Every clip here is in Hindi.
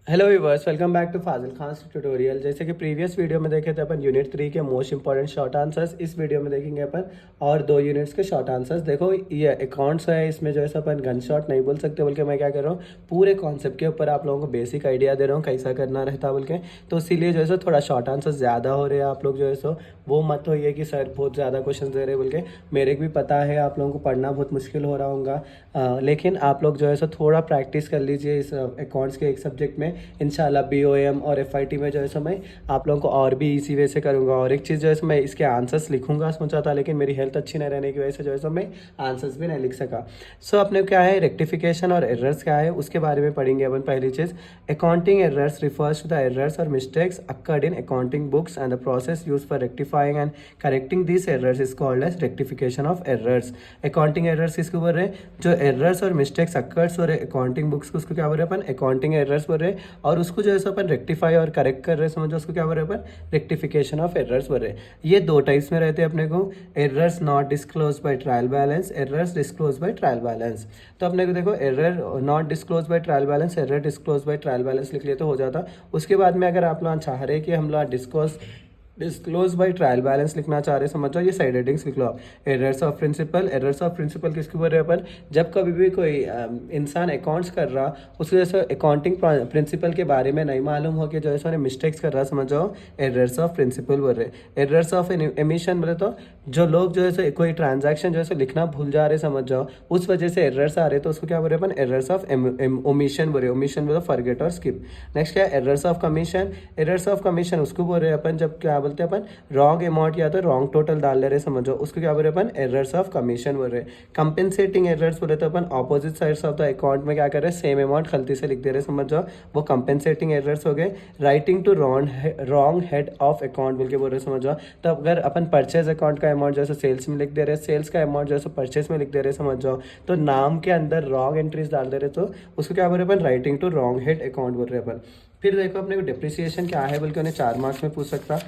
Hello viewers, welcome back to Fazil Khan tutorial. जैसे कि प्रीवियस वीडियो में देखे थे अपन यूनिट 3 के मोस्ट इंपॉर्टेंट शॉर्ट आंसर्स, इस वीडियो में देखेंगे अपन और 2 यूनिट्स के शॉर्ट आंसर्स। देखो ये अकाउंट्स है, इसमें जो है अपन गन शॉट नहीं बोल सकते, बल्कि मैं क्या कर रहा हूँ पूरे कॉन्सेप्ट के ऊपर आप लोगों को बेसिक आइडिया दे रहा हूँ कैसा करना रहता है बोल के। तो इसीलिए जो है सो थोड़ा शॉर्ट आंसर्स ज़्यादा हो रहे हैं। आप लोग जो है सो वो मत होइए कि सर बहुत ज़्यादा क्वेश्चन दे रहे बोल के। मेरे को भी पता है आप लोगों को पढ़ना बहुत मुश्किल हो रहा होगा, लेकिन आप लोग जो है सो थोड़ा प्रैक्टिस कर लीजिए इस अकाउंट्स के एक सब्जेक्ट में। इंशाल्लाह BOM और FIT में जो है सो मैं आप लोगों को और भी इसी वे से करूँगा। और एक चीज़ जो है सो मैं इसके आंसर्स लिखूंगा सोचा था, लेकिन मेरी हेल्थ अच्छी नहीं रहने की वजह से जो है सो मैं आंसर्स भी नहीं लिख सका। सो अपने क्या है रेक्टिफिकेशन और एरर्स क्या है उसके बारे में पढ़ेंगे अपन। पहली चीज़, accounting errors refers to the errors और mistakes occurred in accounting books and the process use for rectifying and correcting this errors is called as rectification of errors. Accounting errors किसको बोल रहे हैं? जो एरर्स और मिस्टेक्स अकर्स हो रहे अकाउंटिंग बुक्स को, उसको क्या बोल रहे हैं अपन? अकाउंटिंग एरर्स बोल रहे हैं। और उसको जो है अपन रेक्टिफाई और करेक्ट कर रहे हैं, समझो उसको क्या बोल रहे हैं अपन? रेक्टिफिकेशन ऑफ एरर्स बोल रहे हैं। ये दो टाइप्स में रहते हैं अपने को, errors not disclose by trial balance, errors disclose by trial balance. तो अपने को देखो error not disclose by trial balance, error disclose by trial balance लिख लिए तो हो जाता। उसके बाद में अगर आप लोग चाह रहे हैं कि हम लोग डिस्क्लोज बाय ट्रायल बैलेंस लिखना चाह रहे हैं, समझ जाओ ये साइड हेडिंग्स लिख लो आप। Errors of principle, errors of principle किसके बोल रहे हैं अपन? जब कभी भी कोई इंसान अकाउंट्स कर रहा उसको जैसे अकाउंटिंग प्रिंसिपल के बारे में नहीं मालूम हो कि जो है मिस्टेक्स कर रहा, समझ जाओ एरर्स ऑफ प्रिंसिपल बोल रहे। एरर्स ऑफ एमिशन बोले तो जो लोग जो है कोई ट्रांजैक्शन जो है लिखना भूल जा रहे, समझ जाओ उस वजह से एरर्स आ रहे, तो उसको क्या बोल रहे हैं अपन? एरर्स ऑफ ओमिशन बोल रहे। ओमिशन बोलो फॉरगेट और स्किप। नेक्स्ट क्या है? Errors of commission. Errors of commission उसको बोल रहे हैं अपन जब क्या बोलते हैं अपन रॉन्ग अमाउंट या तो रॉन्ग टोटल डाल ले रहे, समझो उसको क्या बोल रहे अपन? एरर्स ऑफ कमीशन बोल रहे। कंपेंसेटिंग एरर्स बोले तो अपन opposite sides of the account में क्या कर रहे हैं? सेम अमाउंट गलती से लिख दे रहे, समझ जाओ वो कंपेंसेटिंग एरर्स हो गए। Writing to wrong head of account बोल के बोल रहे, समझ जाओ। तो अगर अपन परचेज अकाउंट का अमाउंट जैसे सेल्स में लिख दे रहे, सेल्स का अमाउंट जैसे परचेज में लिख दे रहे, समझ जाओ तो नाम के अंदर रॉन्ग एंट्रीज डाल दे रहे, तो उसको क्या बोल रहे अपन? Writing to wrong head account बोल रहे अपन। फिर देखो अपने को डिप्रिसिएशन क्या है बल्कि उन्हें 4 मार्क्स में पूछ सकता।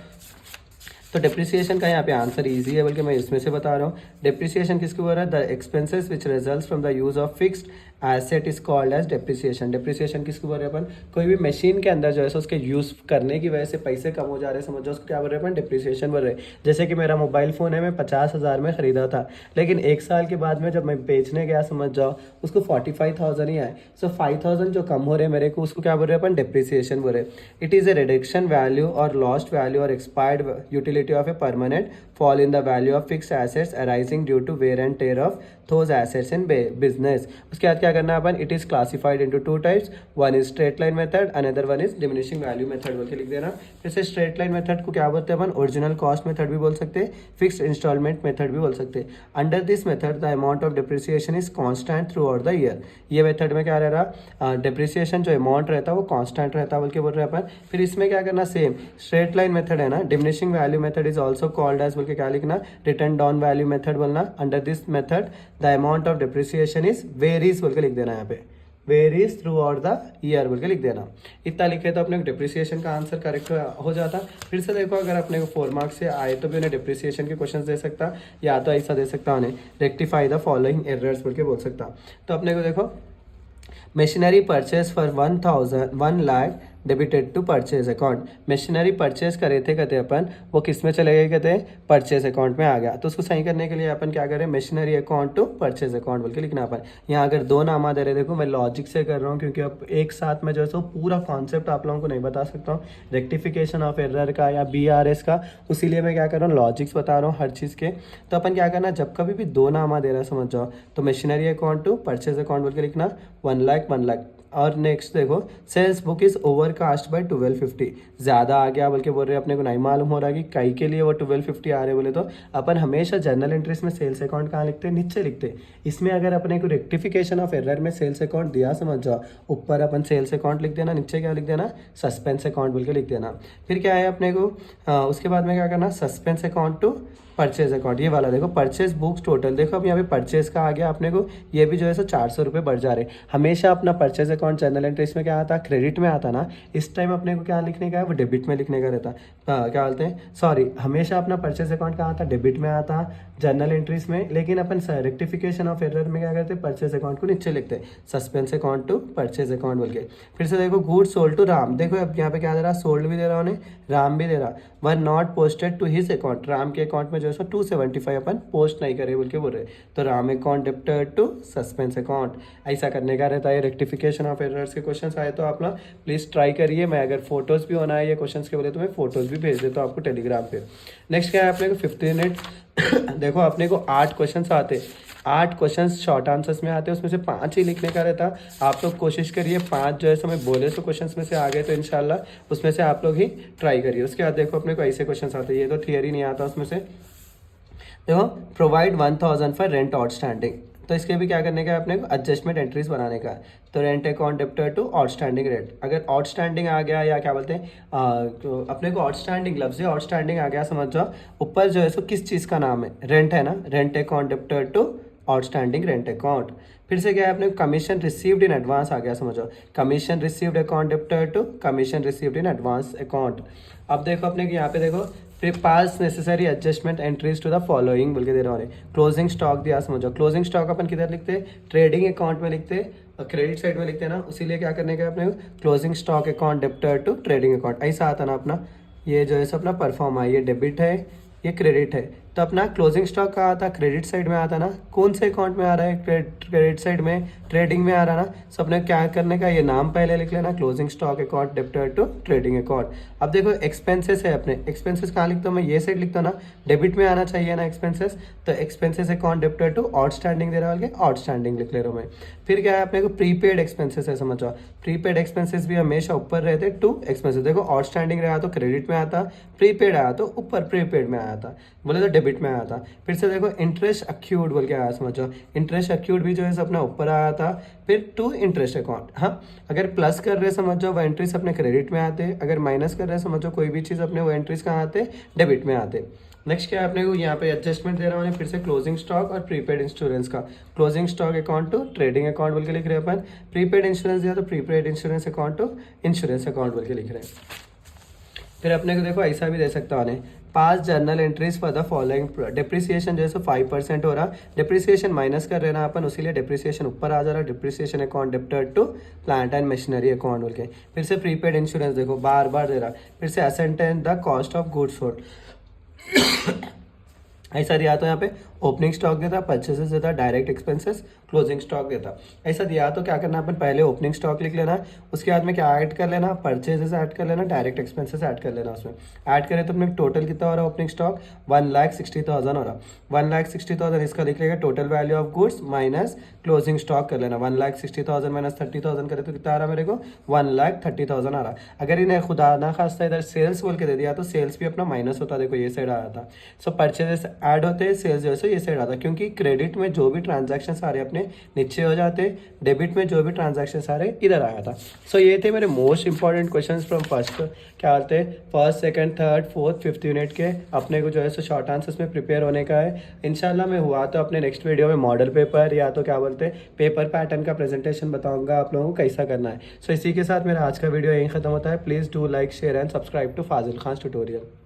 तो डिप्रिसिएशन का यहाँ पे आंसर इजी है, बल्कि मैं इसमें से बता रहा हूँ। डिप्रिसिएशन किसको बोल रहा है? The expenses which results from the use of fixed asset is called as depreciation. Depreciation किसको बोल रहे हैं अपन? कोई भी मशीन के अंदर जो है उसके यूज करने की वजह से पैसे कम हो जा रहे हैं, समझो उसको क्या बोल रहे हैं अपन? डिप्रिसिएशन बोल रहे हैं। जैसे कि मेरा मोबाइल फ़ोन है, मैं 50,000 में खरीदा था, लेकिन 1 साल के बाद में जब मैं बेचने गया, समझ जाओ उसको 45,000 ही आए। सो 5,000 जो कम हो रहे मेरे को, उसको क्या बोल रहे हैं अपन? डिप्रिसिएशन बोल रहे। It is a reduction value और लॉस्ट वैल्यू और expired utility of a permanent fall in the value of fixed assets arising due to wear and tear of those assets in business। उसके बाद क्या करना है अपन? It is classified into 2 types, one is straight line method, another one is diminishing value method बोल के लिख देना। जैसे straight line method को क्या बोलते हैं अपन? Original cost method भी बोल सकते हैं, fixed installment method भी बोल सकते हैं। Under this method the amount of depreciation is constant throughout the year। ये मेथड में क्या रह रहा? डिप्रिसिएशन जो अमाउंट रहता है वो कांस्टेंट रहता है बोल के बोल रहे हैं अपन। फिर इसमें क्या करना? सेम स्ट्रेट लाइन मेथड है ना, diminishing value method is also called as बोल के क्या लिखना? रिटर्न डाउन वैल्यू मेथड बोलना। Under this method the amount of depreciation is varies बोल के लिख देना, यहाँ पे varies throughout the year बोल के लिख देना। इतना लिखे तो अपने को डिप्रिसिएशन का आंसर करेक्ट हो जाता। फिर से देखो अगर अपने को 4 मार्क्स से आए तो भी उन्हें डिप्रिसिएशन के क्वेश्चन दे सकता, या तो ऐसा दे सकता उन्हें रेक्टिफाई द फॉलोइंग एरर्स बोल के बोल सकता। तो अपने को देखो machinery purchase for 1 lakh debited to purchase account. Machinery purchase करे थे कहते अपन, वो किस में चले गए कहते हैं? परचेज अकाउंट में आ गया। तो उसको सही करने के लिए अपन क्या करें? Machinery account to purchase account बोल के लिखना अपन। यहाँ अगर 2 नाम दे रहे, देखो मैं लॉजिक से कर रहा हूँ क्योंकि अब एक साथ में जो है सो पूरा कॉन्सेप्ट आप लोगों को नहीं बता सकता हूँ रेक्टिफिकेशन ऑफ एरर का या BRS का, उसीलिए मैं क्या कर रहा हूँ लॉजिक्स बता रहा हूँ हर चीज़ के। तो अपन क्या करना, जब कभी भी 2 नाम दे रहा है, समझ जाओ तो machinery account to purchase account बोल के लिखना 1 लाख 1 लाख। और नेक्स्ट देखो sales book is overcast by 1250, ज़्यादा आ गया बल्कि बोल रहे अपने को नहीं मालूम हो रहा कि कई के लिए वो 1250 आ रहे बोले, तो अपन हमेशा जर्नल एंट्रीज में सेल्स अकाउंट कहाँ लिखते हैं? नीचे लिखते। इसमें अगर अपने को रेक्टिफिकेशन ऑफ एरर में सेल्स अकाउंट दिया, समझ जाओ ऊपर अपन सेल्स अकाउंट लिख देना, नीचे क्या लिख देना? सस्पेंस अकाउंट बोल के लिख देना। फिर क्या है अपने को उसके बाद में क्या करना? Suspense account to purchase account, ये वाला देखो परचेज बुक्स टोटल, देखो अब यहाँ पे परचेज का आ गया अपने को, ये भी जो है सो 400 रुपये बढ़ जा रहे। हमेशा अपना परचेज अकाउंट जर्नल एंट्री में क्या आता, क्रेडिट में आता ना, इस टाइम अपने को क्या लिखने का है, वो डेबिट में लिखने का रहता। क्या बोलते हैं, सॉरी, हमेशा अपना परचेज अकाउंट कहाँ आता, डेबिट में आता जर्नल एंट्रीज में, लेकिन अपन रेक्टिफिकेशन ऑफ एरर में क्या करते हैं, परचेज अकाउंट को नीचे लिखते हैं, suspense account to purchase account बोल के। फिर से देखो गुड सोल्ड टू राम, देखो अब यहाँ पे क्या दे रहा, सोल्ड भी दे रहा उन्हें, राम भी दे रहा, were not posted to his account, Ram के अकाउंट में जो है 275 अपन पोस्ट नहीं करे बोल के बोल रहे, तो Ram account debtor to suspense account, ऐसा करने का रहता है। रेक्टिफिकेशन ऑफ एरर्स के क्वेश्चन आए तो आप ना प्लीज़ ट्राई करिए। मैं अगर फोटोज़ भी होना है ये क्वेश्चन के बोले तो मैं फोटोज़ भी भेज देता हूँ आपको टेलीग्राम पे। नेक्स्ट क्या है अपने को 15 मिनट देखो अपने को 8 क्वेश्चन आते, 8 क्वेश्चन शॉर्ट आंसर्स में आते हैं, उसमें से 5 ही लिखने का रहता। आप लोग कोशिश करिए 5 जो है समय बोले तो क्वेश्चन में से आ गए तो इंशाल्लाह उसमें से आप लोग ही ट्राई करिए। उसके बाद देखो अपने को ऐसे क्वेश्चन आते हैं, ये तो थियरी नहीं आता उसमें से। देखो प्रोवाइड 1000 फॉर रेंट आउटस्टैंडिंग, तो इसके भी क्या करने का है अपने को, एडजस्टमेंट एंट्रीज बनाने का। तो rent account debtor to outstanding rent, अगर आउटस्टैंडिंग आ गया या क्या बोलते हैं तो अपने को आउटस्टैंडिंग लफ्ज़ आउटस्टैंडिंग आ गया, समझ जाओ ऊपर जो है सो किस चीज़ का नाम है, रेंट है ना, rent account debtor to outstanding rent account. फिर से क्या है अपने कमीशन रिसीव्ड इन एडवांस आ गया, समझो commission received account debtor to commission received in advance account. अब देखो अपने यहाँ पे देखो फिर pass necessary adjustment entries to the following बोल के दे रहा हूँ। क्लोजिंग स्टॉक दिया, समझो क्लोजिंग स्टॉक अपन किधर लिखते, ट्रेडिंग अकाउंट में लिखते, क्रेडिट साइड में लिखते हैं ना, उसीलिए क्या करने का अपने closing stock account debtor to trading account, ऐसा आता ना अपना। ये जो है अपना परफॉर्म है, ये डेबिट है, ये क्रेडिट है, तो अपना क्लोजिंग स्टॉक का आता, क्रेडिट साइड में आता ना, कौन से अकाउंट में आ रहा है, क्रेडिट साइड में, ट्रेडिंग में आ रहा ना। सो अपने क्या करने का, ये नाम पहले लिख लेना, closing stock account debtor to trading account. अब देखो एक्सपेंसेस है अपने, एक्सपेंसेस कहाँ लिखता हूँ मैं, ये साइड लिखता हूँ ना, डेबिट में आना चाहिए ना एक्सपेंसेस, तो expenses account debtor to outstanding दे रहा है, आउटस्टैंडिंग लिख ले रहा हूँ मैं। फिर क्या है अपने को प्रीपेड एक्सपेंसेस है, समझो प्रीपेड एक्सपेंसेस भी हमेशा ऊपर रहते टू एक्सपेंसेस। देखो आउटस्टैंडिंग रहा तो क्रेडिट में आता, प्रीपेड आया तो ऊपर प्रीपेड में आया था, बोले तो डेबिट में आया था। फिर से देखो इंटरेस्ट अक्यूड बोल के आया, समझो इंटरेस्ट अक्यूड भी जो है अपना ऊपर आया था। फिर टू इंटरेस्ट अकाउंट, हाँ अगर प्लस कर रहे समझो वो एंट्रीज अपने क्रेडिट में आते, अगर माइनस कर रहे समझो कोई भी चीज़ अपने वो एंट्रीज कहाँ आते, डेबिट में आते। नेक्स्ट क्या है अपने को यहाँ पे एडजस्टमेंट दे रहा हूँ फिर से क्लोजिंग स्टॉक और प्रीपेड इंश्योरेंस का, closing stock account to trading account बोल के लिख रहे हैं अपन, प्रीपेड इंश्योरेंस दिया तो prepaid insurance account to insurance account बोल के लिख रहे हैं। फिर अपने को देखो ऐसा भी दे सकता है, पास journal entries for the following, depreciation जैसे 5% हो रहा, डिप्रिसिएशन माइनस कर रहे ना अपन, उसीलिए डिप्रिसिएशन ऊपर आ जा रहा, depreciation account debtor to plant and machinery account बोल के। फिर से प्रीपेड इंश्योरेंस देखो बार बार दे रहा, फिर से assent and the cost of goods sold ऐसा दिया तो यहाँ पे ओपनिंग स्टॉक देता, परचेसेस देता, डायरेक्ट एक्सपेंसेस, क्लोजिंग स्टॉक देता। ऐसा दिया तो क्या करना अपन, पहले ओपनिंग स्टॉक लिख लेना, उसके बाद में क्या ऐड कर लेना, परचेसेस ऐड कर लेना, डायरेक्ट एक्सपेंसेस ऐड कर लेना। उसमें ऐड करें तो अपने टोटल कितना हो रहा है, ओपनिंग स्टॉक 1,60,000 हो रहा, 1,60,000 इसका लिख लेगा total value of goods minus closing stock कर लेना, 1,60,000 माइनस 30,000 करे तो कितना आ रहा मेरे को, 1,30,000 आ रहा। अगर इन्हें खुदा ना खास्ता इधर सेल्स बोल के दे दिया तो सेल्स भी अपना माइनस होता, देखो ये साइड आया था। सो परचेजेस ऐड होते, सेल्स जो है ये साइड आता, क्योंकि क्रेडिट में जो भी ट्रांजैक्शन आ रहे अपने नीचे हो जाते, डेबिट में जो भी ट्रांजैक्शन आ रहे इधर आया था। सो ये थे मेरे most important question from first, क्या बोलते हैं first, second, third, fourth, fifth unit के अपने को जो है सो शॉर्ट आंसर्स में प्रिपेयर होने का है। इंशाल्लाह मैं हुआ तो अपने नेक्स्ट वीडियो में मॉडल पेपर या तो क्या बोलते हैं पेपर पैटर्न का प्रेजेंटेशन बताऊंगा आप लोगों को कैसा करना है। सो इसी के साथ मेरा आज का वीडियो यहीं खत्म होता है। Please do like, share and subscribe to Fazil Khan tutorial.